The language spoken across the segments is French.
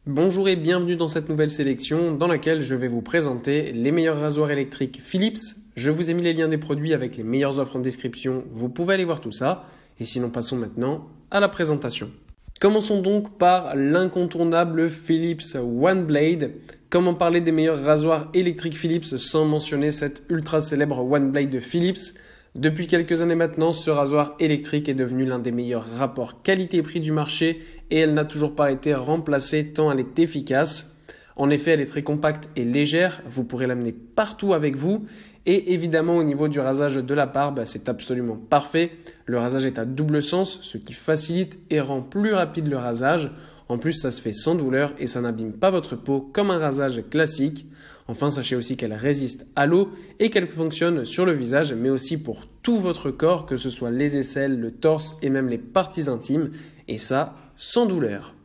Bonjour et bienvenue dans cette nouvelle sélection dans laquelle je vais vous présenter les meilleurs rasoirs électriques Philips. Je vous ai mis les liens des produits avec les meilleures offres en description, vous pouvez aller voir tout ça. Et sinon passons maintenant à la présentation. Commençons donc par l'incontournable Philips OneBlade. Comment parler des meilleurs rasoirs électriques Philips sans mentionner cette ultra célèbre OneBlade de Philips? Depuis quelques années maintenant, ce rasoir électrique est devenu l'un des meilleurs rapports qualité-prix du marché et elle n'a toujours pas été remplacée tant elle est efficace. En effet, elle est très compacte et légère, vous pourrez l'amener partout avec vous et évidemment au niveau du rasage de la barbe, c'est absolument parfait. Le rasage est à double sens, ce qui facilite et rend plus rapide le rasage. En plus, ça se fait sans douleur et ça n'abîme pas votre peau comme un rasage classique. Enfin, sachez aussi qu'elle résiste à l'eau et qu'elle fonctionne sur le visage, mais aussi pour tout votre corps, que ce soit les aisselles, le torse et même les parties intimes, et ça, sans douleur.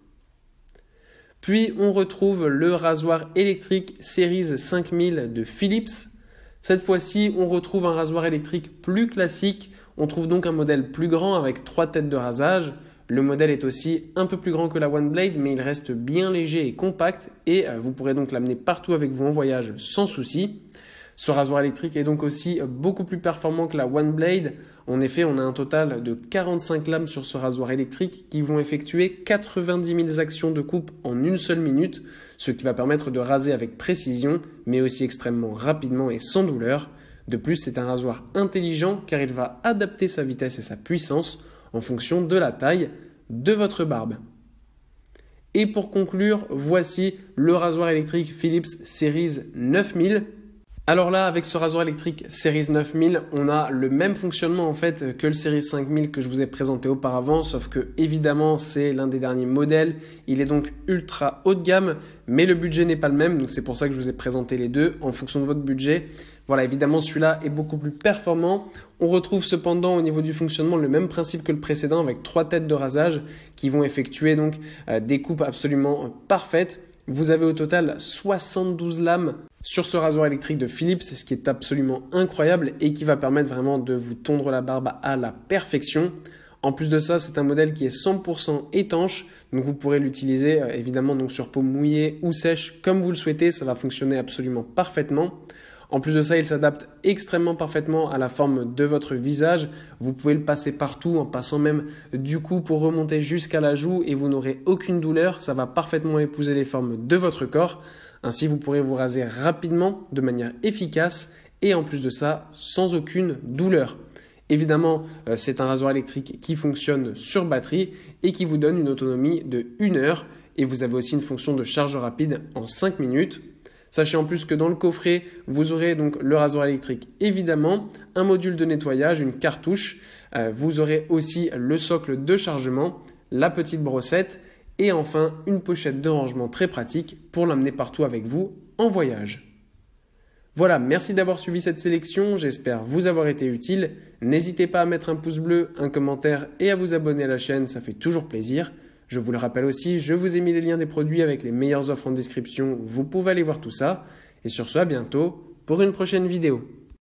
Puis, on retrouve le rasoir électrique Series 5000 de Philips. Cette fois-ci, on retrouve un rasoir électrique plus classique. On trouve donc un modèle plus grand avec 3 têtes de rasage. Le modèle est aussi un peu plus grand que la OneBlade, mais il reste bien léger et compact et vous pourrez donc l'amener partout avec vous en voyage sans souci. Ce rasoir électrique est donc aussi beaucoup plus performant que la OneBlade. En effet, on a un total de 45 lames sur ce rasoir électrique qui vont effectuer 90 000 actions de coupe en une seule minute, ce qui va permettre de raser avec précision, mais aussi extrêmement rapidement et sans douleur. De plus, c'est un rasoir intelligent car il va adapter sa vitesse et sa puissance en fonction de la taille de votre barbe. Et pour conclure, voici le rasoir électrique Philips Series 9000. Alors là, avec ce rasoir électrique Series 9000, on a le même fonctionnement en fait que le Series 5000 que je vous ai présenté auparavant, sauf que évidemment c'est l'un des derniers modèles. Il est donc ultra haut de gamme, mais le budget n'est pas le même, donc c'est pour ça que je vous ai présenté les deux en fonction de votre budget. Voilà, évidemment celui-là est beaucoup plus performant. On retrouve cependant au niveau du fonctionnement le même principe que le précédent avec 3 têtes de rasage qui vont effectuer donc des coupes absolument parfaites. Vous avez au total 72 lames sur ce rasoir électrique de Philips, ce qui est absolument incroyable et qui va permettre vraiment de vous tondre la barbe à la perfection. En plus de ça, c'est un modèle qui est 100% étanche, donc vous pourrez l'utiliser évidemment donc sur peau mouillée ou sèche comme vous le souhaitez, ça va fonctionner absolument parfaitement. En plus de ça, il s'adapte extrêmement parfaitement à la forme de votre visage. Vous pouvez le passer partout en passant même du cou pour remonter jusqu'à la joue et vous n'aurez aucune douleur. Ça va parfaitement épouser les formes de votre corps. Ainsi, vous pourrez vous raser rapidement, de manière efficace et en plus de ça, sans aucune douleur. Évidemment, c'est un rasoir électrique qui fonctionne sur batterie et qui vous donne une autonomie de 1 heure. Et vous avez aussi une fonction de charge rapide en 5 minutes. Sachez en plus que dans le coffret, vous aurez donc le rasoir électrique évidemment, un module de nettoyage, une cartouche. Vous aurez aussi le socle de chargement, la petite brossette et enfin une pochette de rangement très pratique pour l'amener partout avec vous en voyage. Voilà, merci d'avoir suivi cette sélection, j'espère vous avoir été utile. N'hésitez pas à mettre un pouce bleu, un commentaire et à vous abonner à la chaîne, ça fait toujours plaisir. Je vous le rappelle aussi, je vous ai mis les liens des produits avec les meilleures offres en description, vous pouvez aller voir tout ça. Et sur ce, à bientôt pour une prochaine vidéo.